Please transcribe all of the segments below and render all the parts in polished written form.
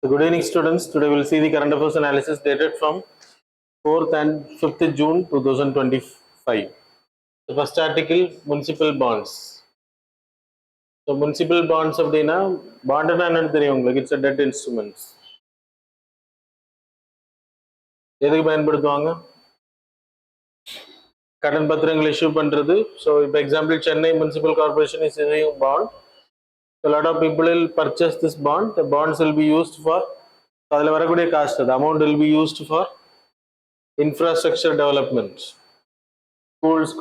So good evening students. Today we will see the current affairs analysis dated from 4th and 5th June 2025. The first article, municipal bonds. So municipal bonds அப்படின்னா பாண்டுனா என்னன்னு தெரியும் உங்களுக்கு? It's a debt instruments. எதுக்கு பயன்படுத்துவாங்க? கடன் பத்திரங்கள் issue பண்றது. So இப்போ example Chennai municipal corporation is issuing bond. So a lot of people will purchase this bond. The bonds will be used for, அதில் வரக்கூடிய cost, the amount will be used for infrastructure development. Schools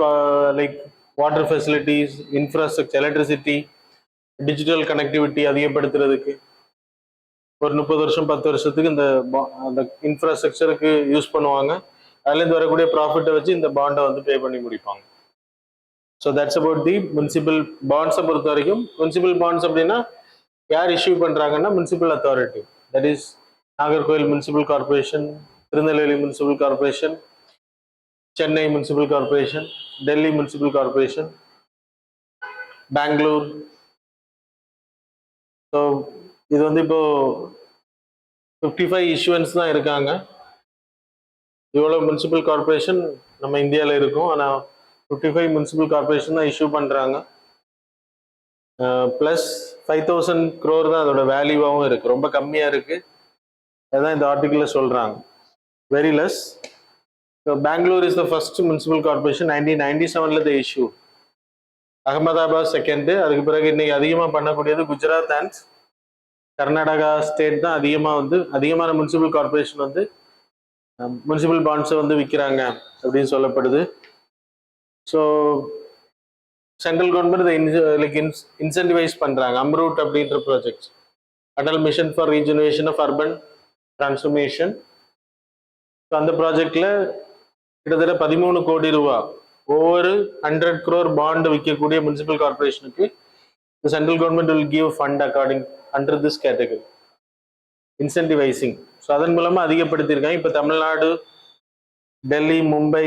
like water facilities, infrastructure, electricity, digital connectivity அதிகப்படுத்துறதுக்கு ஒரு 30 வருஷம் 10 வருஷத்துக்கு அந்த இன்ஃப்ராஸ்ட்ரக்சருக்கு use பண்ணுவாங்க. அதுலேருந்து வரக்கூடிய ப்ராஃபிட்டை வச்சு இந்த பாண்டை வந்து பே பண்ணி முடிப்பாங்க. So that's about the municipal பாண்ட்ஸை பொறுத்த வரைக்கும். முனிசிபல் பாண்ட்ஸ் அப்படின்னா யார் இஷ்யூ பண்ணுறாங்கன்னா municipal authority. That is Nagercoil municipal corporation, Tirunelveli municipal corporation, Chennai municipal corporation, Delhi municipal corporation, Bangalore. So இது வந்து இப்போ 55 இஷ்யூவன்ஸ் தான் இருக்காங்க. இவ்வளோ முனிசிபல் கார்பரேஷன் நம்ம இந்தியாவில் இருக்கும். ஆனால் 55 முனிசிபல் கார்பரேஷன் தான் இஷ்யூ பண்ணுறாங்க. ப்ளஸ் 5000 crore தான் அதோட வேல்யூவாகவும் இருக்குது. ரொம்ப கம்மியாக இருக்குது. அதுதான் இந்த ஆர்டிக்கிளில் சொல்கிறாங்க. Very less. So Bangalore is the first municipal corporation. 1997 the issue. Ahmedabad second. அதுக்கு பிறகு இன்னைக்கு அதிகமாக பண்ணக்கூடியது குஜராத் அண்ட் கர்நாடகா ஸ்டேட் தான் அதிகமான முனிசிபல் கார்பரேஷன் வந்து முனிசிபல் பாண்ட்ஸை வந்து விற்கிறாங்க அப்படின்னு சொல்லப்படுது. So central government like incentivise பண்ணுறாங்க. அம்ரூட் அப்படின்ற project, Atal mission for regeneration of urban transformation. So அந்த ப்ராஜெக்டில் கிட்டத்தட்ட 13 கோடி ரூபா ஒவ்வொரு 100 crore பாண்டு விற்கக்கூடிய முனிசிபல் கார்பரேஷனுக்கு central government will give fund according under this category incentivising. So அதன் மூலமாக அதிகப்படுத்தியிருக்காங்க. இப்போ தமிழ்நாடு, டெல்லி, மும்பை,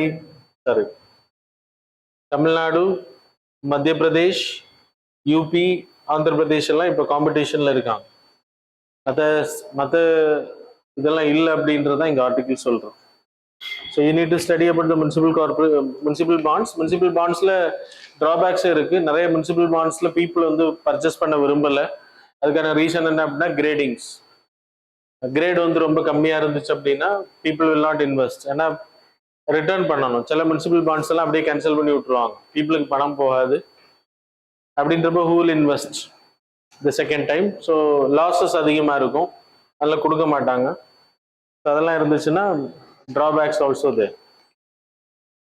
தமிழ்நாடு, மத்திய பிரதேஷ், யூபி, ஆந்திர பிரதேஷ் எல்லாம் இப்போ காம்படிஷனில் இருக்காங்க. மற்ற இதெல்லாம் இல்லை அப்படின்றதான் இங்கே ஆர்டிகிள் சொல்கிறோம். So you need to study about the municipal bonds. Municipal பாண்ட்ஸில் ட்ராபேக்ஸே இருக்குது. நிறைய முனிசிபல் பாண்ட்ஸில் பீப்புள் வந்து பர்ச்சேஸ் பண்ண விரும்பலை. அதுக்கான ரீசன் என்ன அப்படின்னா கிரேடிங்ஸ். கிரேட் வந்து ரொம்ப கம்மியாக இருந்துச்சு அப்படின்னா பீப்புள் வில் நாட் இன்வெஸ்ட். ஏன்னா ரிட்டர்ன் பண்ணணும். சில முனிசிபல் பாண்ட்ஸ் எல்லாம் அப்படியே கேன்சல் பண்ணி விட்டுருவாங்க. பீப்புளுக்கு பணம் போகாது. அப்படின்றப்ப who will invest the second time? So losses அதிகமாக இருக்கும். அதெல்லாம் கொடுக்க மாட்டாங்க. ஸோ அதெல்லாம் இருந்துச்சுன்னா drawbacks also there.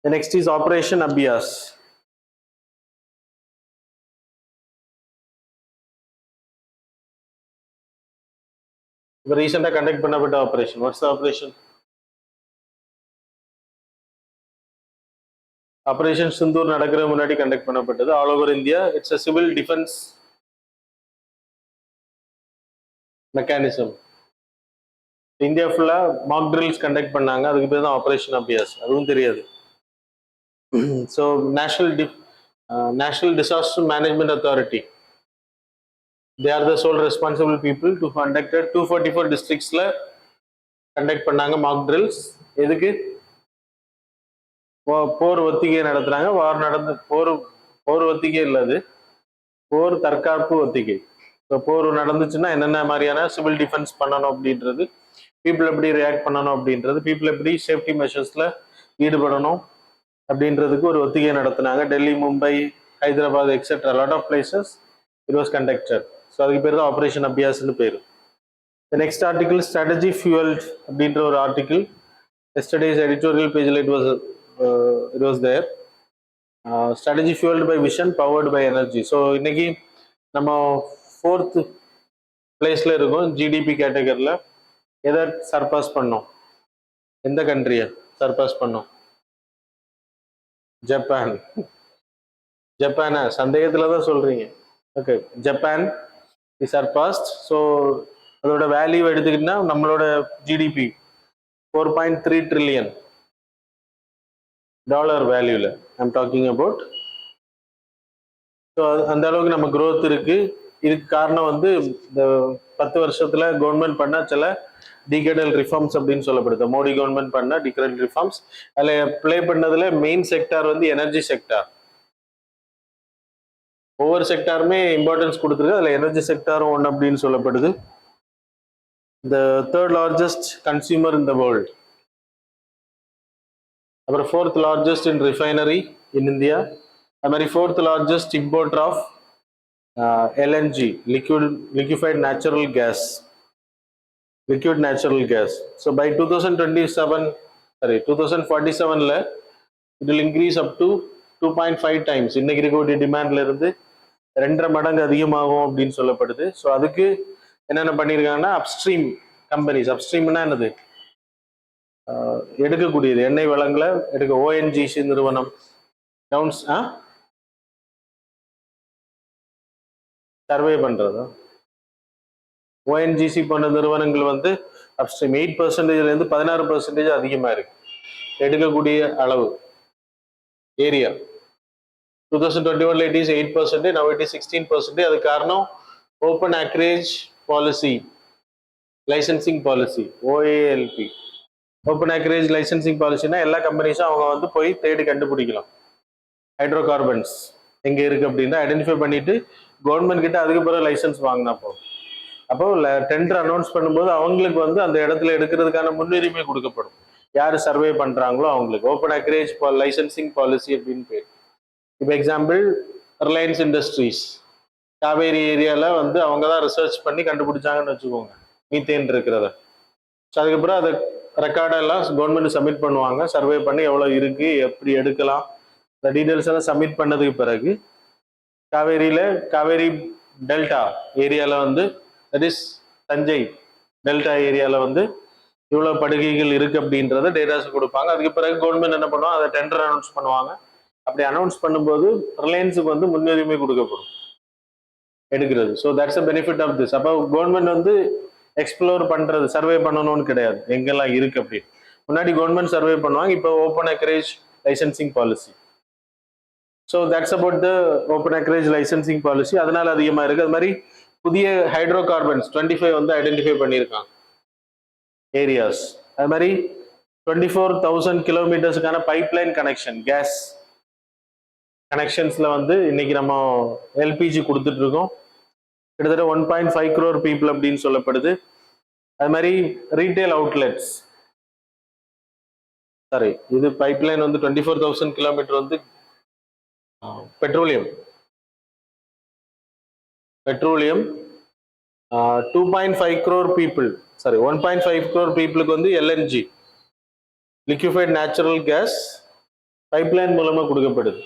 The next is Operation Abhyas. The recent conduct பண்ணப்பட்ட operation. What's the operation? Operation Sindoor நடக்கிற முன்னாடி கண்டக்ட் பண்ணப்பட்டது. All over India. It's a civil defense mechanism. India ஃபுல்லாக மாக் ட்ரில்ஸ் கண்டக்ட் பண்ணாங்க. அதுக்கு பேர் தான் ஆப்ரேஷன் அபியாஸ். அதுவும் தெரியாது. So national disaster management authority, they are the sole responsible people to conducted 244 டிஸ்ட்ரிக்ட்ஸில் கண்டக்ட் பண்ணாங்க மாக் ட்ரில்ஸ். எதுக்கு? போர் ஒத்திகை நடத்துனாங்க. போர் ஒத்திகை இல்லை, அது போர் தற்காப்பு ஒத்திகை. ஸோ போர் நடந்துச்சுன்னா என்னென்ன மாதிரியான சிவில் டிஃபென்ஸ் பண்ணணும் அப்படின்றது, பீப்புள் எப்படி ரியாக்ட் பண்ணணும் அப்படின்றது, பீப்புள் எப்படி சேஃப்டி மெஷர்ஸில் ஈடுபடணும் அப்படின்றதுக்கு ஒரு ஒத்திகை நடத்தினாங்க. Delhi, Mumbai, Hyderabad etcetera lot of places it was conducted. So அதுக்கு பேர் தான் ஆப்ரேஷன் அபியாஸ்னு பேர். நெக்ஸ்ட் ஆர்டிகிள் ஸ்ட்ராட்டஜி ஃபியூவல்ட் அப்படின்ற ஒரு ஆர்டிகிள். எஸ்டர்டேஸ் எடிட்டோரியல் பேஜில் it was there. Strategy fuelled by vision, powered by energy. So இன்னைக்கு நம்ம 4th பிளேஸில் இருக்கும் ஜிடிபி கேட்டகரியில். எதை சர்பாஸ் பண்ணோம்? எந்த கண்ட்ரியை சர்பாஸ் பண்ணோம்? ஜப்பான். ஜப்பானா? சந்தேகத்தில் தான் சொல்கிறீங்க. Okay, Japan is surpassed. So அதோட வேல்யூ எடுத்துக்கிட்டா நம்மளோட ஜிடிபி 4.3 trillion டாலர் வேல்யூவில் ஐம் டாக்கிங் அபவுட். ஸோ அந்த அளவுக்கு நம்ம க்ரோத் இருக்குது. இதுக்கு காரணம் வந்து இந்த 10 வருஷத்துல கவர்மெண்ட் பண்ண சில டிகேடல் ரிஃபார்ம்ஸ் அப்படின்னு சொல்லப்படுது. மோடி கவர்மெண்ட் பண்ண டிகேடல் ரிஃபார்ம்ஸ். அதுல பிளே பண்ணதுல மெயின் செக்டார் வந்து எனர்ஜி செக்டார். ஒவ்வொரு செக்டாருமே இம்பார்ட்டன்ஸ் கொடுத்துருக்கு, அதுல எனர்ஜி செக்டாரும் ஒன்று அப்படின்னு சொல்லப்படுது. The third largest consumer in the world. அப்புறம் fourth largest in refinery in India. அது மாதிரி fourth largest importer of LNG, liquefied natural gas. liquid natural gas. So by 2047 it will increase up to 2.5 times. இன்னைக்கு இருக்கக்கூடிய டிமாண்ட்ல இருந்து 2.5 மடங்கு அதிகமாகும் அப்படின்னு சொல்லப்படுது. ஸோ அதுக்கு என்னென்ன பண்ணியிருக்காங்கன்னா அப்ஸ்ட்ரீம் கம்பெனிஸ். அப்ஸ்ட்ரீம்னா என்னது? எடுக்கக்கூடியது, எண்ணெய் வளங்களை எடுக்க. ஓஎன்ஜிசி நிறுவனம், டவுன்ஸ் சர்வே பண்றதா, ஓஎன்ஜிசி போன்ற நிறுவனங்கள் வந்து அப்ஸ்ட்ரீம் 8%லேருந்து 16% அதிகமா இருக்கு எடுக்கக்கூடிய அளவு area. 2021 it is 8%, now it is 16%. அது காரணம் open acreage policy, licensing policy, OALP. Open acreage licensing பாலிசினா எல்லா கம்பெனிஸும் அவங்க வந்து போய் தேடி கண்டுபிடிக்கலாம் ஹைட்ரோ கார்பன்ஸ் எங்க இருக்கு அப்படின்னு ஐடென்டிஃபை பண்ணிட்டு கவர்மெண்ட் கிட்ட அதுக்கு பிறகு லைசன்ஸ் வாங்கினா போதும். அப்போ டெண்டர் அனௌன்ஸ் பண்ணும்போது அவங்களுக்கு வந்து அந்த இடத்துல எடுக்கிறதுக்கான முன்னுரிமை கொடுக்கப்படும். யார் சர்வே பண்றாங்களோ அவங்களுக்கு ஓப்பன் அக்ரேஜ் லைசன்சிங் பாலிசி அப்படின்னு பேர். இப்போ எக்ஸாம்பிள் ரிலையன்ஸ் இண்டஸ்ட்ரீஸ் காவேரி ஏரியால வந்து அவங்க தான் ரிசர்ச் பண்ணி கண்டுபிடிச்சாங்கன்னு வச்சுக்கோங்க மீத்தேன் இருக்கிறத. ஸோ அதுக்கப்புறம் அதை ரெக்கார்டெல்லாம் கவர்மெண்ட் சப்மிட் பண்ணுவாங்க, சர்வே பண்ணி எவ்வளோ இருக்கு, எப்படி எடுக்கலாம், இந்த டீட்டெயில்ஸ் எல்லாம் சப்மிட் பண்ணதுக்கு பிறகு காவேரி டெல்டா ஏரியால வந்து தட் இஸ் தஞ்சை டெல்டா ஏரியால வந்து இவ்வளவு படுகைகள் இருக்கு அப்படின்றத டேட்டாஸ் கொடுப்பாங்க. அதுக்கு பிறகு கவர்மெண்ட் என்ன பண்ணுவாங்க, அதை டெண்டர் அனௌன்ஸ் பண்ணுவாங்க. அப்படி அனௌன்ஸ் பண்ணும்போது ரிலையன்ஸுக்கு வந்து முன்னுரிமை கொடுக்கப்படும் எடுக்கிறது. So that's a benefit of this. அப்போ கவர்மெண்ட் வந்து எக்ஸ்ப்ளோர் பண்றது, சர்வே பண்ணணும்னு கிடையாது எங்கெல்லாம் இருக்கு அப்படின்னு. முன்னாடி கவர்மெண்ட் சர்வே பண்ணுவாங்க, இப்போ open acreage licensing policy. So that's about the open acreage licensing policy. அதனால அதிகமாக இருக்கு. அது மாதிரி புதிய ஹைட்ரோ கார்பன்ஸ் 25 வந்து ஐடென்டிஃபை பண்ணியிருக்காங்க ஏரியாஸ். அது மாதிரி 24,000 கிலோமீட்டர்ஸுக்கான பைப்லைன் கனெக்ஷன், கேஸ் கனெக்ஷன்ஸ்ல வந்து இன்னைக்கு நம்ம எல்பிஜி கொடுத்துட்டு இருக்கோம். கிட்டத்தட்ட 1.5 crore பீப்புள் அப்படின்னு சொல்லப்படுது. அது மாதிரி ரீட்டைல் அவுட்லெட்ஸ், சாரி இது பைப்லைன் வந்து 24,000 கிலோமீட்டர் வந்து petroleum 2.5 crore people, sorry 1.5 crore பீப்புளுக்கு வந்து LNG, liquefied natural gas pipeline மூலமா கொடுக்கப்படுது.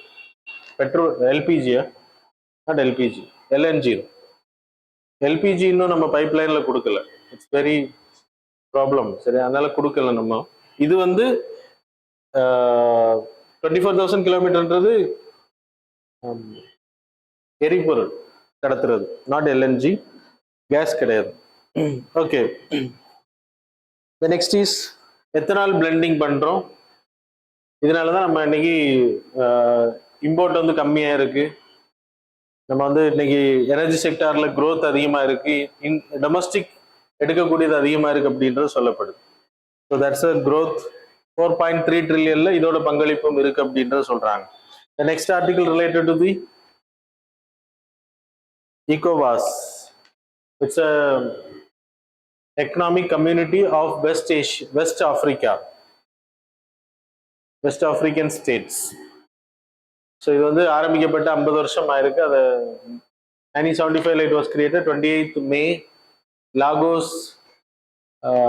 பெட்ரோல் எல்பிஜியா, நாட் எல்பிஜி, எல்என்ஜி. எல்பிஜி இன்னும் நம்ம பைப்லைன்ல கொடுக்கல, இட்ஸ் வெரி ப்ராப்ளம். சரி, அதனால கொடுக்கல நம்ம. இது வந்து 24,000 கிலோமீட்டர்ன்றது எரிபொருள் கடத்துறது, நாட் எல்என்ஜி, கேஸ் கிடையாது. Okay, next is ethanol blending பண்றோம். இதனாலதான் நம்ம இன்னைக்கு இம்போர்ட் வந்து கம்மியா இருக்கு. நம்ம வந்து இன்னைக்கு எனர்ஜி செக்டார்ல growth அதிகமா இருக்கு, டொமஸ்டிக் எடுக்கக்கூடியது அதிகமா இருக்கு அப்படின்றது சொல்லப்படுது. So that's a growth 4.3 trillion இதோட பங்களிப்பும் இருக்கு அப்படின்றது சொல்றாங்க. The next article related to the ECOWAS. It's a economic community of West African states. So இது வந்து ஆரம்பிக்கப்பட்ட 50 வருஷம் ஆயிருக்கு. அது 1975 it was created. 28th May Lagos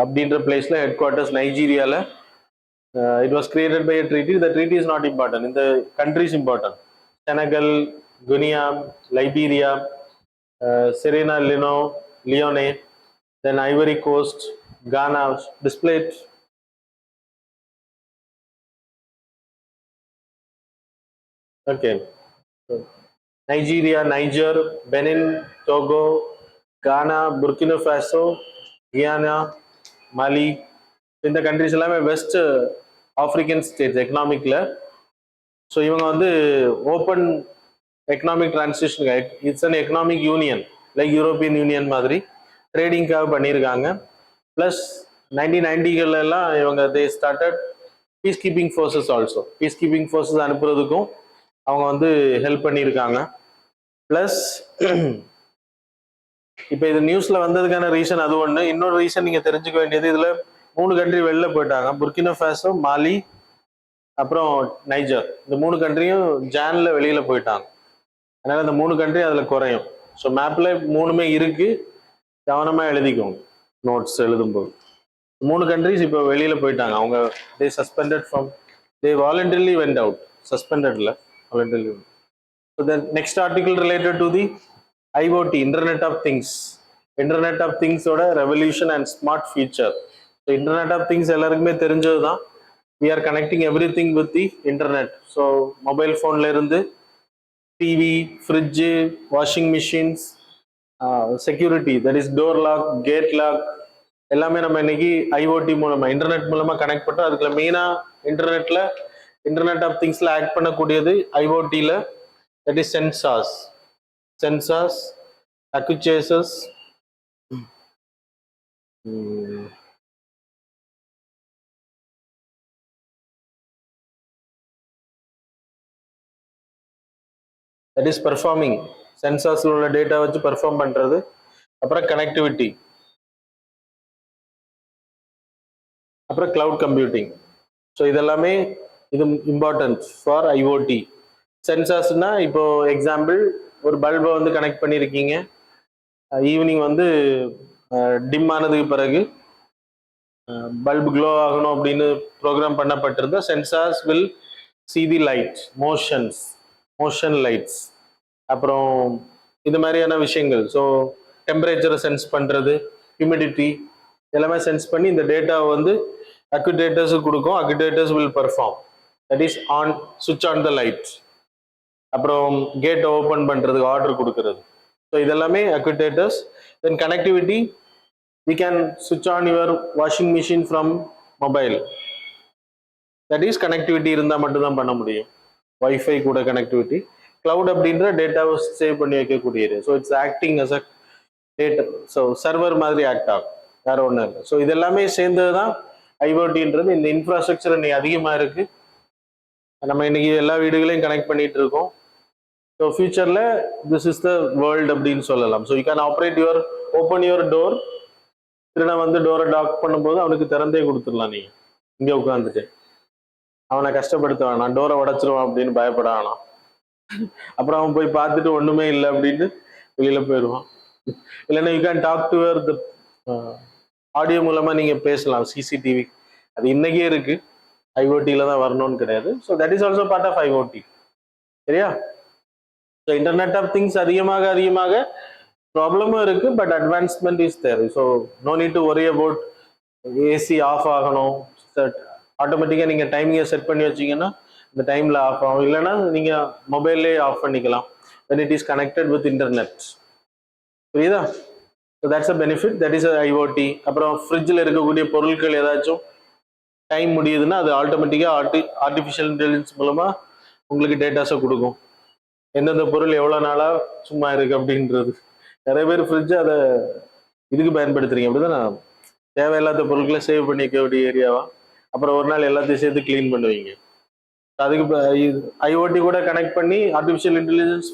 அப்படின்ற பிளேஸ்ல ஹெட் குவார்ட்டர்ஸ் நைஜீரியால. It was created by a treaty. The treaty is not important. இந்த countries important. Senegal, Guinea, Liberia, Sierra Leone, then Ivory Coast, Ghana, displayed. Okay. Nigeria, Niger, Benin, Togo, Ghana, Burkina Faso, Guyana, Mali. இந்த countries எல்லாமே west African states எக்கனாமிக்ல. So இவங்க வந்து open economic transition, it's an economic union like European union மாதிரி. ட்ரேடிங்காக பண்ணியிருக்காங்க. Plus 1990 இவங்க they started peace keeping forces also. Peace keeping forces அனுப்புறதுக்கும் அவங்க வந்து ஹெல்ப் பண்ணியிருக்காங்க. ப்ளஸ் இப்போ இது நியூஸ்ல வந்ததுக்கான ரீசன் அது ஒன்று. இன்னொரு ரீசன் நீங்க தெரிஞ்சுக்க வேண்டியது, இதுல 3 கண்ட்ரி வெளில போயிட்டாங்க. புர்கினா ஃபாசோ, மாலி, அப்புறம் நைஜர். இந்த 3 கண்ட்ரியும் ஜான்ல வெளியில போயிட்டாங்க. அதனால இந்த 3 கண்ட்ரி அதுல குறையும். ஸோ மேப்ல 3மே இருக்கு, கவனமா எழுதிக்கோங்க நோட்ஸ் எழுதும்போது. 3 கண்ட்ரிஸ் இப்போ வெளியில போயிட்டாங்க. அவங்க they suspended from, they voluntarily went out. சஸ்பெண்டட்ல voluntarily. So the next article related to the IoT, Internet of Things. Internet of Things ஓட revolution and smart future. So internet of things எல்லாருக்குமே தெரிஞ்சது தான். We are connecting everything with the internet. So mobile ஃபோன்ல இருந்து TV, fridge, washing machines, security, that is door lock, gate lock, எல்லாமே நம்ம இன்னைக்கு IoT மூலமா, இன்டர்நெட் மூலமா கனெக்ட் பண்ணுறோம். அதுக்குள்ள மெயினா இன்டர்நெட்ல, இன்டர்நெட் ஆஃப் திங்ஸ்ல ஆக்ட் பண்ணக்கூடியது IoTல, that is sensors. Sensors, actuators, that is performing. Sensors உள்ள டேட்டா வச்சு பெர்ஃபார்ம் பண்றது. அப்புறம் கனெக்டிவிட்டி, அப்புறம் கிளவுட் கம்ப்யூட்டிங். ஸோ இதெல்லாமே இது இம்பார்ட்டன்ஸ் ஃபார் IoT. சென்சார்ஸ்னா இப்போ எக்ஸாம்பிள், ஒரு பல்பை வந்து கனெக்ட் பண்ணியிருக்கீங்க, ஈவினிங் வந்து டிம் ஆனதுக்கு பிறகு பல்பு க்ளோ ஆகணும் அப்படின்னு ப்ரோக்ராம் பண்ணப்பட்டிருந்தா sensors will see the light, motion lights. அப்புறம் இது மாதிரியான விஷயங்கள். ஸோ டெம்பரேச்சரை சென்ஸ் பண்ணுறது, ஹியூமிடிட்டி, எல்லாமே சென்ஸ் பண்ணி இந்த டேட்டாவை வந்து அக்யூடேட்டர்ஸுக்கு கொடுக்கும். Actuators will perform, that is on, சுவிட்ச் ஆன் த லைட். அப்புறம் கேட்டை ஓப்பன் பண்ணுறதுக்கு ஆர்டர் கொடுக்கறது. ஸோ இதெல்லாமே actuators. Then connectivity, we can switch on your washing machine from mobile. That is connectivity இருந்தால் மட்டும்தான் பண்ண முடியும். வைஃபை கூட கனெக்டிவிட்டி. கிளவுட் அப்படின்ற டேட்டாவை சேவ் பண்ணி வைக்கக்கூடியது. So it's acting as a data, so server மாதிரி ஆக்ட் ஆகும், வேற ஒன்றும் இல்லை. ஸோ இது எல்லாமே சேர்ந்தது தான் IoTன்றது. இந்த இன்ஃப்ராஸ்ட்ரக்சர் இன்னைக்கு அதிகமாக இருக்கு. நம்ம இன்னைக்கு எல்லா வீடுகளையும் கனெக்ட் பண்ணிட்டு இருக்கோம். ஸோ ஃபியூச்சர்ல திஸ் இஸ் த வேர்ல்ட் அப்படின்னு சொல்லலாம். So you can operate your, open your door. திருட வந்து டோரை டாக் பண்ணும்போது அவனுக்கு திறந்தே கொடுத்துடலாம். நீங்க இங்கே உட்காந்துட்டு அவனை கஷ்டப்படுத்த வேணாம், டோரை உடைச்சிருவான் அப்படின்னு பயப்பட வேணாம். அப்புறம் அவன் போய் பார்த்துட்டு ஒண்ணுமே இல்லை அப்படின்னு வெளியில போயிடுவான். இல்லைன்னா you can talk to your audio மூலமா நீங்க பேசலாம். CCTV அது இன்னைக்கே இருக்கு, IoTல தான் வரணும்னு கிடையாது. So that is also part of IoT. சரியா? ஸோ இன்டர்நெட் ஆஃப் திங்ஸ் அதிகமாக ப்ராப்ளமும் இருக்கு, but advancement is there. So no need to worry about AC off ஆகணும். ஆட்டோமேட்டிக்காக நீங்கள் டைமிங்கை செட் பண்ணி வச்சிங்கன்னா இந்த டைமில் ஆஃப் ஆகும். இல்லைன்னா நீங்கள் மொபைல்லே ஆஃப் பண்ணிக்கலாம் when it is connected with internet. புரியுதா? So that's a benefit, that is IoT. அப்புறம் ஃப்ரிட்ஜில் இருக்கக்கூடிய பொருட்கள் ஏதாச்சும் டைம் முடியுதுன்னா அது ஆட்டோமேட்டிக்காக ஆர்டிஃபிஷியல் இன்டெலிஜென்ஸ் மூலமாக உங்களுக்கு டேட்டாஸை கொடுக்கும். எந்தெந்த பொருள் எவ்வளோ நாளாக சும்மா இருக்கு அப்படின்றது. நிறைய பேர் ஃப்ரிட்ஜ் அதை இதுக்கு பயன்படுத்துறீங்க, அப்படிதான் தேவையில்லாத பொருட்களை சேவ் பண்ணி வைக்கக்கூடிய ஏரியாவா. அப்புறம் ஒரு நாள் எல்லாத்தையும் சேர்த்து கிளீன் பண்ணுவீங்க. அதுக்கு IoT கூட கனெக்ட் பண்ணி ஆர்டிஃபிஷியல் இன்டெலிஜென்ஸ்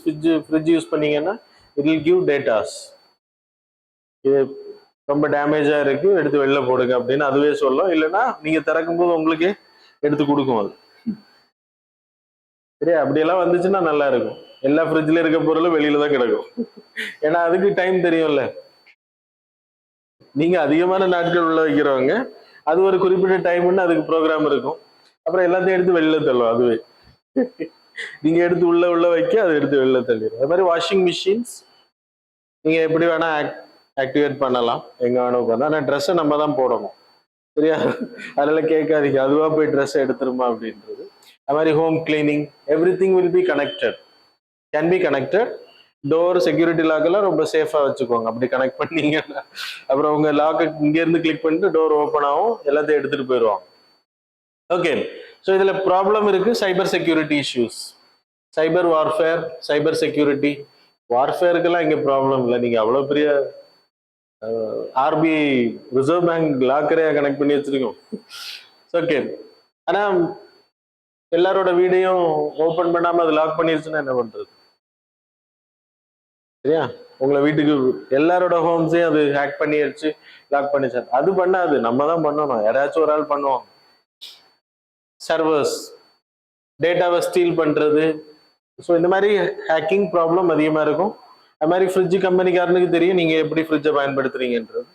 ஃப்ரிட்ஜ் யூஸ் பண்ணீங்கன்னா இட் வில் கிவ் டேட்டாஸ். இது ரொம்ப டேமேஜா இருக்கு, எடுத்து வெளில போடுங்க அப்படின்னு அதுவே சொல்லும். இல்லைன்னா நீங்க திறக்கும் போது உங்களுக்கு எடுத்து கொடுக்கும் அது. சரியா? அப்படியெல்லாம் வந்துச்சுன்னா நல்லா இருக்கும். எல்லா ஃப்ரிட்ஜ்ல இருக்க பொருளும் வெளியில தான் கிடக்கும். ஏன்னா அதுக்கு டைம் தெரியும்ல. நீங்க அதிகமான நாட்கள் உள்ள வைக்கிறவங்க, அது ஒரு குறிப்பிட்ட டைம்னு அதுக்கு ப்ரோக்ராம் இருக்கும். அப்புறம் எல்லாத்தையும் எடுத்து வெளியில தள்ளும் அதுவே. நீங்க எடுத்து உள்ள வைக்க அது எடுத்து வெளில தள்ளிடும். அது மாதிரி வாஷிங் மிஷின்ஸ் நீங்க எப்படி வேணா ஆக்டிவேட் பண்ணலாம், எங்க வேணா உட்காந்து. ஆனால் ட்ரெஸ்ஸை நம்ம தான் போடணும். சரியா? அதனால கேட்காதீங்க அதுவா போய் ட்ரெஸ் எடுத்துருமா அப்படின்றது. அது மாதிரி home cleaning, everything will be connected, can be connected. Door, security lock எல்லாம் ரொம்ப சேஃபா வச்சுக்கோங்க அப்படி கனெக்ட் பண்ணீங்கன்னா. அப்புறம் உங்க லாக்கை இங்க இருந்து கிளிக் பண்ணிட்டு டோர் ஓப்பன் ஆகும், எல்லாத்தையும் எடுத்துட்டு போயிடுவாங்க. ஓகே, ஸோ இதுல ப்ராப்ளம் இருக்கு, cyber security issues, cyber warfare, cyber security. வார்ஃபேருக்கெல்லாம் இங்க ப்ராப்ளம் இல்லை. நீங்க அவ்வளவு பெரிய ஆர்பிஐ ரிசர்வ் பேங்க் லாக்கரே கனெக்ட் பண்ணி வச்சிருக்கோம். ஓகே. ஆனா எல்லாரோட வீடையும் ஓபன் பண்ணாம அது லாக் பண்ணிருச்சுன்னா என்ன பண்றது? சரியா? உங்களை வீட்டுக்கு எல்லாரோட ஹோம்ஸையும் அது ஹேக் பண்ணிடுச்சு, லாக் பண்ணிச்சு. அது பண்ணாது, நம்ம தான் பண்ணணும். யாராச்சும் ஒரு ஆள் பண்ணுவோம். சர்வர்ஸ் டேட்டாவை ஸ்டீல் பண்றது. ஸோ இந்த மாதிரி ஹேக்கிங் ப்ராப்ளம் அதிகமாக இருக்கும். அது மாதிரி ஃப்ரிட்ஜ் கம்பெனிக்காரனுக்கு தெரியும் நீங்கள் எப்படி ஃப்ரிட்ஜை பயன்படுத்துறீங்கன்றது.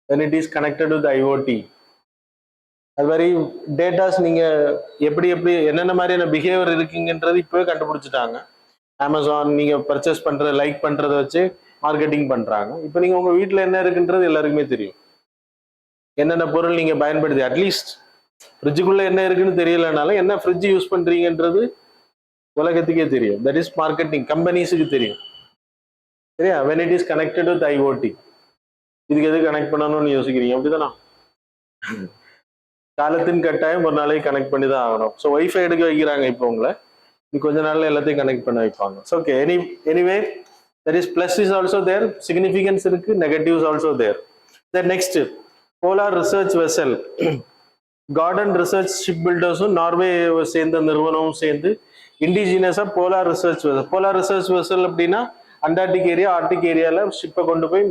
when it is connected with IoT. அது மாதிரி டேட்டாஸ் நீங்கள் எப்படி எப்படி என்னென்ன மாதிரியான பிஹேவியர் இருக்கீங்கன்றது இப்போவே கண்டுபிடிச்சிட்டாங்க. அமேசான் நீங்கள் பர்ச்சேஸ் பண்ணுற லைக் பண்ணுறதை வச்சு மார்க்கெட்டிங் பண்ணுறாங்க. இப்போ நீங்கள் உங்கள் வீட்டில் என்ன இருக்குன்றது எல்லாருக்குமே தெரியும். என்னென்ன பொருள் நீங்கள் பயன்படுத்தி, அட்லீஸ்ட் ஃப்ரிட்ஜுக்குள்ளே என்ன இருக்குன்னு தெரியலனாலும் என்ன ஃப்ரிட்ஜ் யூஸ் பண்ணுறீங்கன்றது உலகத்துக்கே தெரியும். தட் இஸ் மார்க்கெட்டிங், கம்பெனிஸுக்கு தெரியும். சரியா? when it is connected with IoT. இதுக்கு எது கனெக்ட் பண்ணணும்னு யோசிக்கிறீங்க, அப்படிதானா? காலத்தின் கட்டாயம் ஒரு நாளைக்கு கனெக்ட் பண்ணி தான் ஆகணும். ஸோ ஒய்ஃபை எடுக்க வைக்கிறாங்க இப்போ உங்களை, கொஞ்ச நாள்ல எல்லாத்தையும் கனெக்ட் பண்ண வைப்பாங்க. So okay, anyway there is plus is also there, significance இருக்கு, negatives also there. Then next, Polar Research Vessel. Garden research ship பில்டர்ஸும் நார்வே சேர்ந்த நிறுவனமும் சேர்ந்து இண்டிஜினியஸா polar research vessel. Polar research vessel அப்படின்னா அண்டார்டிக் ஏரியா, ஆர்டிக் ஏரியால ஷிப்பை கொண்டு போய்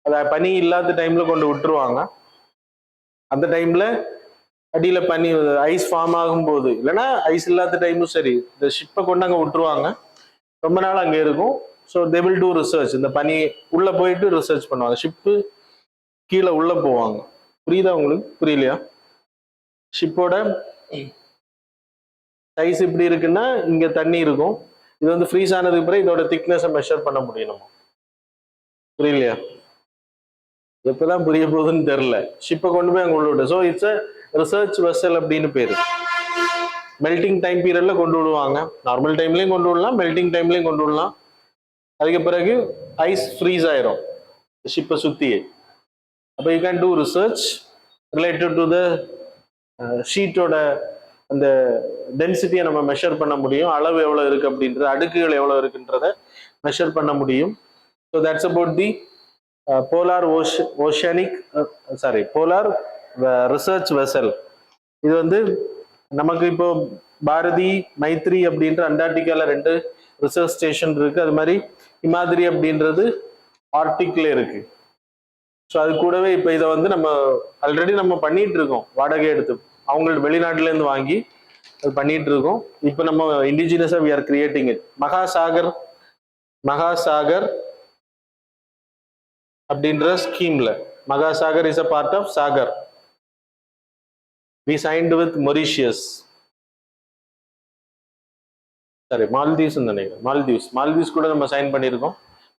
அதை பனி இல்லாத டைம்ல கொண்டு விட்டுருவாங்க. அந்த டைம்ல அடியில பனி ஐஸ் ஃபார்ம் ஆகும் போது, இல்லைன்னா ஐஸ் இல்லாத டைமும் சரி, இந்த ஷிப்பை கொண்டு அங்கே விட்டுருவாங்க. ரொம்ப நாள் அங்கே இருக்கும். So they will do research. இந்த பனி உள்ள போயிட்டு ரிசர்ச் பண்ணுவாங்க. ஷிப்பு கீழே உள்ள போவாங்க. புரியுதா உங்களுக்கு? புரியலையா? ஷிப்போட சைஸ் இப்படி இருக்குன்னா இங்க தண்ணி இருக்கும். இது வந்து ஃப்ரீஸ் ஆனதுக்கு பிறகு இதோட திக்னஸை மெஷர் பண்ண முடியும் நம்ம. புரியலையா? எப்பதான் புரிய போகுதுன்னு தெரியல. ஷிப்பை கொண்டு போய் அங்க உள்ள விட்டு. So it's a research vessel அப்படின்னு பேரு. மெல்டிங் டைம் பீரியட்ல கொண்டு விடுவாங்க. நார்மல் டைம்லயும் கொண்டு விடலாம், மெல்டிங் டைம்லயும் கொண்டு விடலாம். அதுக்கு பிறகு ஐஸ் ஃப்ரீஸ் ஆயிரும் ஷிப்பை சுத்தியே. அப்போ you can do research related to the ஷீட்டோட அந்த டென்சிட்டியை நம்ம மெஷர் பண்ண முடியும். அளவு எவ்வளோ இருக்கு அப்படின்றது, அடுக்குகள் எவ்வளோ இருக்குன்றத மெஷர் பண்ண முடியும். So that's about the polar polar research vessel. இது வந்து நமக்கு இப்போ பாரதி, மைத்ரி அப்படின்ற அண்டார்டிகால 2 ரிசர்ச் ஸ்டேஷன் இருக்கு. அது மாதிரி ஹிமாதிரி அப்படின்றது ஆர்டிக்ல இருக்கு. ஸோ அது கூடவே இப்போ இதை வந்து நம்ம ஆல்ரெடி நம்ம பண்ணிட்டு இருக்கோம், வாடகை எடுத்து அவங்கள்ட்ட வெளிநாட்டுல இருந்து வாங்கி அது பண்ணிட்டு இருக்கோம். இப்போ நம்ம இண்டிஜினியஸா we are creating it. Mahasagar அப்படின்ற ஸ்கீம்ல, Mahasagar is a part of Sagar. We signed with Mauritius, sorry Maldives நினைக்கிறேன். மால்தீவ்ஸ் கூட நம்ம சைன் பண்ணியிருக்கோம்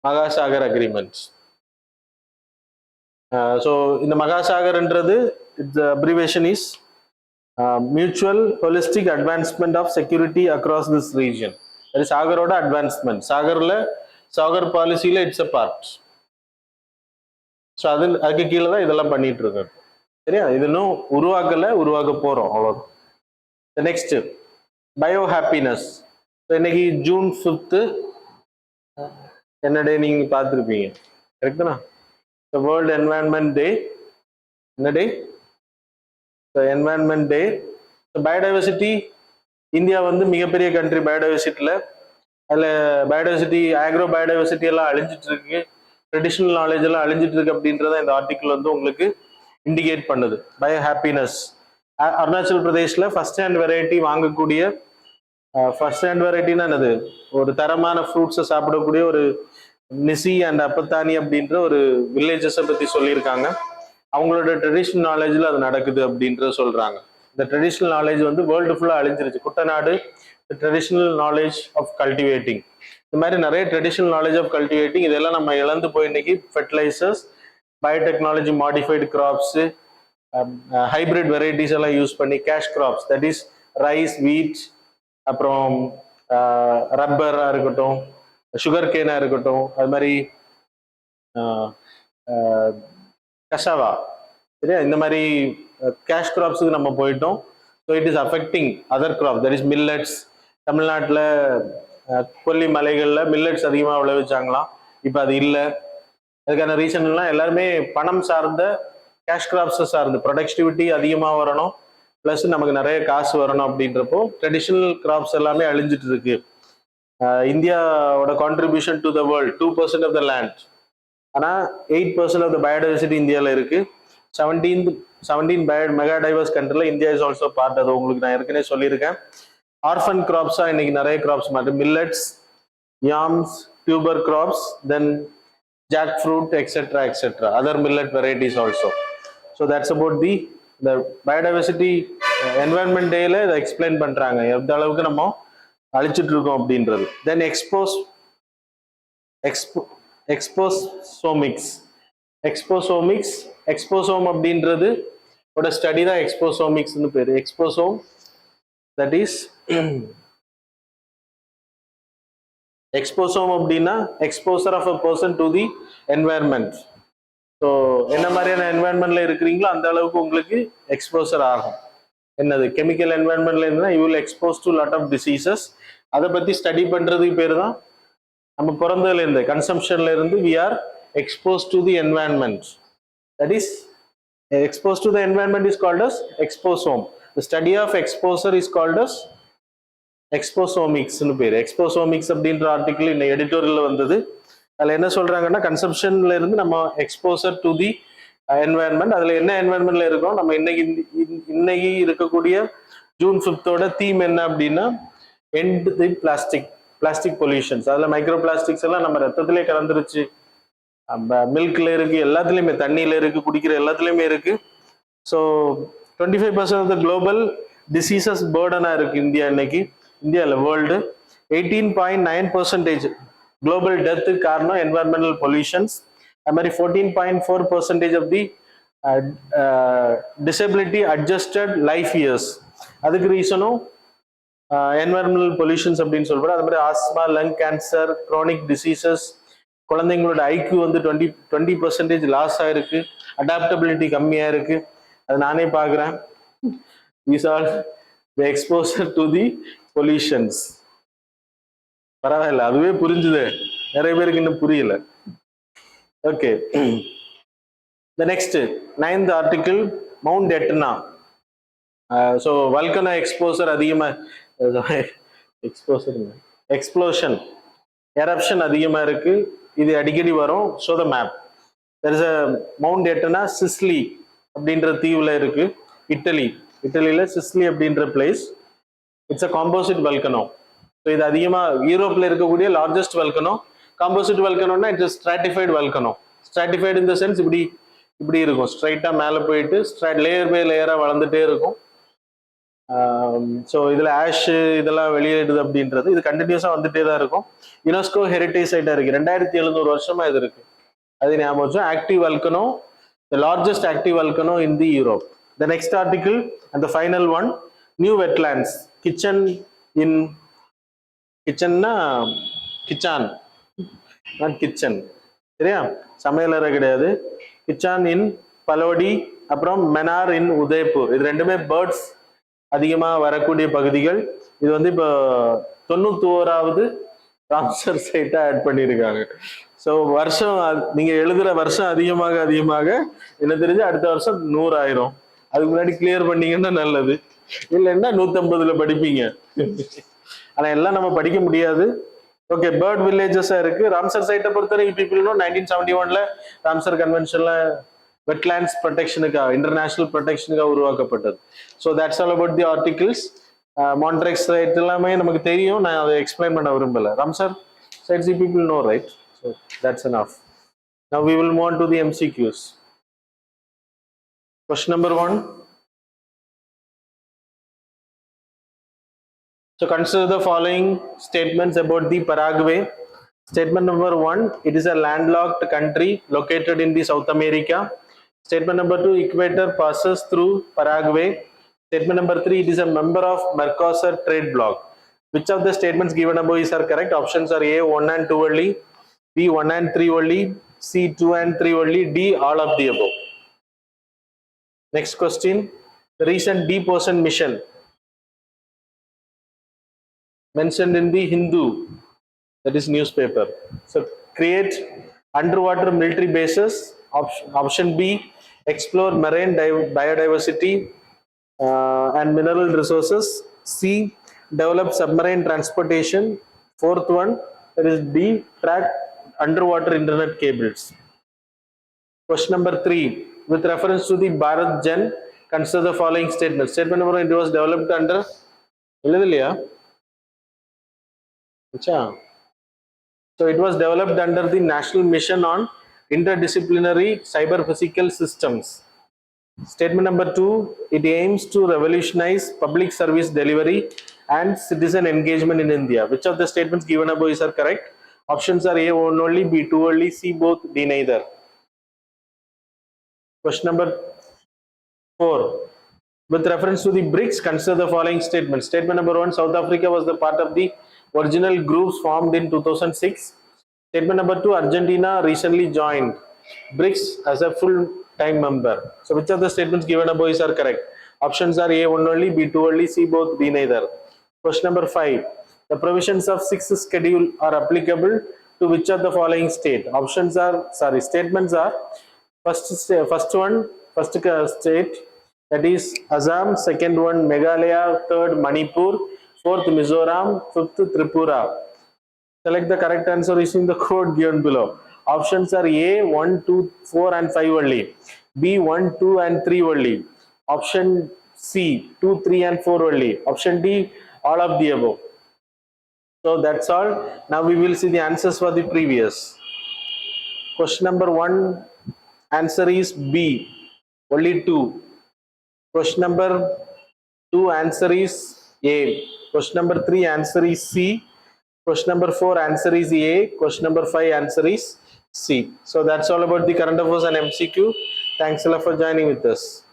மகாசாகர் அக்ரிமெண்ட்ஸ். ஸோ இந்த மகாசாகர்ன்றது it's abbreviation is mutual holistic advancement of security across this region. அது சாகரோட அட்வான்ஸ்மெண்ட். சாகர் பாலிசியில இட்ஸ் அ பார்ட். ஸோ அதுக்கு கீழே தான் இதெல்லாம் பண்ணிட்டு இருக்கோம். சரியா? இது இன்னும் உருவாக்க போறோம், அவ்வளோதான். Next, bio happiness. இன்னைக்கு ஜூன் 5th என்ன டே நீங்க பார்த்துருப்பீங்க, கரெக்டுனா? வேர்ல்டு என்வாயன்மெண்ட் டே. என்ன டே? என்வாயன்மெண்ட் டே. பயோடைவர்சிட்டி, இந்தியா வந்து மிகப்பெரிய கண்ட்ரி பயோடைவர்சிட்டியில். அதில் பயோடைவர்சிட்டி, ஆக்ரோ பயோடைவர்சிட்டி எல்லாம் அழிஞ்சிட்டு இருக்கு, ட்ரெடிஷ்னல் நாலேஜ் எல்லாம் அழிஞ்சிட்டு இருக்கு அப்படின்றத இந்த ஆர்டிக்கிள் வந்து உங்களுக்கு இண்டிகேட் பண்ணுது. Bio happiness. அருணாச்சல் பிரதேஷ்ல ஃபர்ஸ்ட் ஹேண்ட் வெரைட்டி வாங்கக்கூடிய, ஃபர்ஸ்ட் ஹேண்ட் வெரைட்டின்னா என்னது, ஒரு தரமான ஃப்ரூட்ஸை சாப்பிடக்கூடிய ஒரு நிசி அண்ட் அப்பத்தானி அப்படின்ற ஒரு வில்லேஜஸை பற்றி சொல்லியிருக்காங்க. அவங்களோட ட்ரெடிஷ்னல் நாலேஜில் அது நடக்குது அப்படின்ற சொல்றாங்க. இந்த ட்ரெடிஷ்னல் நாலேஜ் வந்து வேர்ல்டு ஃபுல்லாக அழிஞ்சிருச்சு. Kuttanad traditional knowledge of cultivating, இந்த மாதிரி நிறைய ட்ரெடிஷ்னல் நாலேஜ் ஆஃப் கல்டிவேட்டிங் இதெல்லாம் நம்ம இழந்து போய் இன்னைக்கு fertilisers, biotechnology modified crops, hybrid varieties எல்லாம் யூஸ் பண்ணி cash crops, that is rice, wheat, அப்புறம் ரப்பராக இருக்கட்டும், சுகர் கேனாக இருக்கட்டும், அது மாதிரி கசாவா, சரியா, இந்த மாதிரி கேஷ் கிராப்ஸுக்கு நம்ம போயிட்டோம். So it is affecting other crop, that is millets. தமிழ்நாட்டில் கொல்லி மலைகளில் மில்லட்ஸ் அதிகமாக விளைவிச்சாங்களாம், இப்போ அது இல்லை. அதுக்கான ரீசன் எல்லாம் எல்லாருமே பணம் சார்ந்த கேஷ் கிராப்ஸை சார்ந்து ப்ரொடக்டிவிட்டி அதிகமாக வரணும், ப்ளஸ் நமக்கு நிறைய காசு வரணும் அப்படின்றப்போ ட்ரெடிஷ்னல் கிராப்ஸ் எல்லாமே அழிஞ்சிட்டு இருக்கு. இந்தியாவோட contribution to the world 2% of the land, ஆனால் 8% ஆஃப் த பயோடைவர்சிட்டி இந்தியாவில் இருக்கு. 17 மெகா டைவர்ஸ் கண்ட்ரியில் இந்தியா இஸ் ஆல்சோ பார்ட். அது உங்களுக்கு நான் ஏற்கனவே சொல்லியிருக்கேன். ஆர்ஃபன் கிராப்ஸாக இன்னைக்கு நிறைய கிராப்ஸ் மாதிரி millets, yams, tuber graphs, then jackfruit, etc., other millet varieties also. So that's about the biodiversity environment dayல இதை எக்ஸ்பிளைன் பண்றாங்க எந்த அளவுக்கு நம்ம அழிச்சிட்டு இருக்கோம் அப்படின்றது. தென் எக்ஸ்போசோம் அப்படின்றது ஒரு ஸ்டடி தான். எக்ஸ்போசோமிக்ஸ்னு பேரு. எக்ஸ்போசோம் தட் இஸ் எக்ஸ்போசோம் அப்படின்னா exposure of a person to the environment. So என்ன மாதிரியான என்வாயர்மெண்ட்ல இருக்கிறீங்களோ அந்த அளவுக்கு உங்களுக்கு எக்ஸ்போசர் ஆகும். என்னது கெமிக்கல் என்வாயர்மெண்ட்ல இருந்தால் you will expose to lot of diseases. அதை பற்றி ஸ்டடி பண்ணுறதுக்கு பேர் தான் நம்ம பிறந்ததுல இருந்து கன்சம்ஷன்ல இருந்து we are expose to the environment. That is expose to the environment is called as exposome. The study of exposure is called as எக்ஸ்போசோமிக்ஸ்னு பேர். எக்ஸ்போசோமிக்ஸ் அப்படின்ற ஆர்டிக்கிள் இந்த எடிட்டோரியல் வந்தது. அதில் என்ன சொல்றாங்கன்னா கன்சம்ஷன்ல இருந்து நம்ம எக்ஸ்போசர் டு தி என்வாயர்மெண்ட். அதில் என்ன என்வாயர்மெண்ட்ல இருக்கோம் நம்ம இன்னைக்கு இருக்கக்கூடிய ஜூன் 5 தீம் என்ன அப்படின்னா எண்ட் தி பிளாஸ்டிக் பொல்யூஷன்ஸ். அதில் மைக்ரோ பிளாஸ்டிக்ஸ் எல்லாம் நம்ம ரத்தத்திலே கலந்துருச்சு, நம்ம மில்க்ல இருக்கு, எல்லாத்துலேயுமே தண்ணியில இருக்கு, குடிக்கிற எல்லாத்துலேயுமே இருக்கு. So 25% of the global diseases பேர்டனாக இருக்கு இந்தியா இன்னைக்கு. இந்தியாவில் வேர்ல்டு 18.9% குளோபல் டெத்துக்கு காரணம் என்வரன்மெண்டல் பொல்யூஷன்ஸ். அது மாதிரி 14.4% of the disability adjusted life years. அதுக்கு ரீசனும் என்வரன்மெண்டல் பொல்யூஷன்ஸ் அப்படின்னு சொல்றோம். அது மாதிரி asthma, lung cancer, chronic diseases, குழந்தைங்களோட ஐக்யூ வந்து 20% லாஸ் ஆயிருக்கு, அடாப்டபிலிட்டி கம்மியாக இருக்கு. அது நானே பார்க்குறேன். These are the exposure to the pollutions. பரவாயில்ல, அதுவே புரிஞ்சுது, நிறைய பேருக்கு இன்னும் புரியல. Okay, the next 9th article mount Etna. So volcano exposure அதிகமாக எக்ஸ்ப்ளோஷன் எரப்ஷன் அதிகமாக இருக்கு. இது அடிக்கடி வரும். So the map there is a mount Etna Sicily அப்படின்ற தீவில் இருக்கு, இட்டலியில் சிஸ்லி அப்படின்ற பிளேஸ். It's a composite volcano. So இது அதிகமாக யூரோப்பில் இருக்கக்கூடிய லார்ஜஸ்ட் வல்கனோ. காம்போசிட் வல்கனோன்னா it's stratified volcano. Stratified in the sense இப்படி இருக்கும், ஸ்ட்ரைட்டாக மேலே போயிட்டு லேயர் பை லேயராக வளர்ந்துட்டே இருக்கும். ஸோ இதில் ஆஷு இதெல்லாம் வெளியேடுது அப்படின்றது இது கண்டினியூஸாக வந்துட்டே தான் இருக்கும். யுனெஸ்கோ ஹெரிட்டேஜ் சைட்டாக இருக்குது, 2700 வருஷமா இது இருக்கு. அது ஞாபகம் வச்சோம். Active volcano, the largest active volcano in the Europe. The next article and the final one, new wetlands. Khichan, not kitchen, சரியா, சமையலறை கிடையாது. கிச்சான் இன் பலோடி, அப்புறம் மெனார் இன் உதய்பூர். இது ரெண்டுமே பேர்ட்ஸ் அதிகமாக வரக்கூடிய பகுதிகள். இது வந்து இப்போ 91வது ராம்சர் சைட்டா ஆட் பண்ணியிருக்காங்க. ஸோ வருஷம் நீங்க எழுதுற வருஷம் அதிகமாக என்ன தெரிஞ்சு அடுத்த வருஷம் 100 ஆயிரும். அதுக்கு முன்னாடி கிளியர் பண்ணீங்கன்னா நல்லது, இல்லைன்னா 150ல் படிப்பீங்க. ஆனா எல்லாம் நம்ம படிக்க முடியாது. ஓகே, பேர்ட் வில்லேஜஸா இருக்கு. ராம்சர் சைட்டை பொறுத்தவரைக்கும் பீப்புள் நோ 1971ல ராம்சர் கன்வென்ஷன்ல வெட்லேண்ட்ஸ் ப்ரொடெக்ஷனுக்காக, இன்டர்நேஷனல் ப்ரொடெக்ஷனுக்காக உருவாக்கப்பட்டது. So that's all about the articles. Montreux site எல்லாமே நமக்கு தெரியும், நான் அதை எக்ஸ்பிளைன் பண்ண விரும்பல. Ramsar sites the people know, right? So that's enough. Now we will move on to the MCQs. Question number 1. So consider the following statements about the Paraguay. Statement number 1, it is a landlocked country located in the South America. Statement number 2, equator passes through Paraguay. Statement number 3, it is a member of Mercosur trade bloc. Which of the statements given above is are correct? Options are A, 1 and 2 only, B, 1 and 3 only, C, 2 and 3 only, D, all of the above. Next question, the recent deep ocean mission mentioned in the Hindu, that is newspaper. So create underwater military bases. Option B, explore marine biodiversity and mineral resources. C, develop submarine transportation. Fourth one, that is D, track underwater internet cables. Question number 3, with reference to the Bharat Jan, consider the following statement. Statement number 1, it was developed under So it was developed under the National Mission on Interdisciplinary Cyber Physical Systems. Statement number 2, it aims to revolutionize public service delivery and citizen engagement in India. Which of the statements given above are correct? Options are A, one only, B, two only, C, both, D, neither. Question number 4. With reference to the BRICS, consider the following statements. Statement number 1, South Africa was the part of the original groups formed in 2006. Statement number 2, Argentina recently joined BRICS as a full-time member. So which of the statements given above are correct? Options are A, one only, B, two only, C, both, D, neither. Question number 5, the provisions of 6th schedule are applicable to which of the following state? Statements are first state, that is Assam, second one Meghalaya, third Manipur, fourth Mizoram, fifth Tripura. Select the correct answer using the code given below. Options are A, 1, 2, 4 and 5 only. B, 1, 2 and 3 only. Option C, 2, 3 and 4 only. Option D, all of the above. So that's all. Now we will see the answers for the previous. Question number 1, answer is B, only 2. Question number 2, answer is A. Question number 3, answer is C. Question number 4, answer is A. Question number 5, answer is C. So that's all about the current affairs and MCQ. Thanks a lot for joining with us.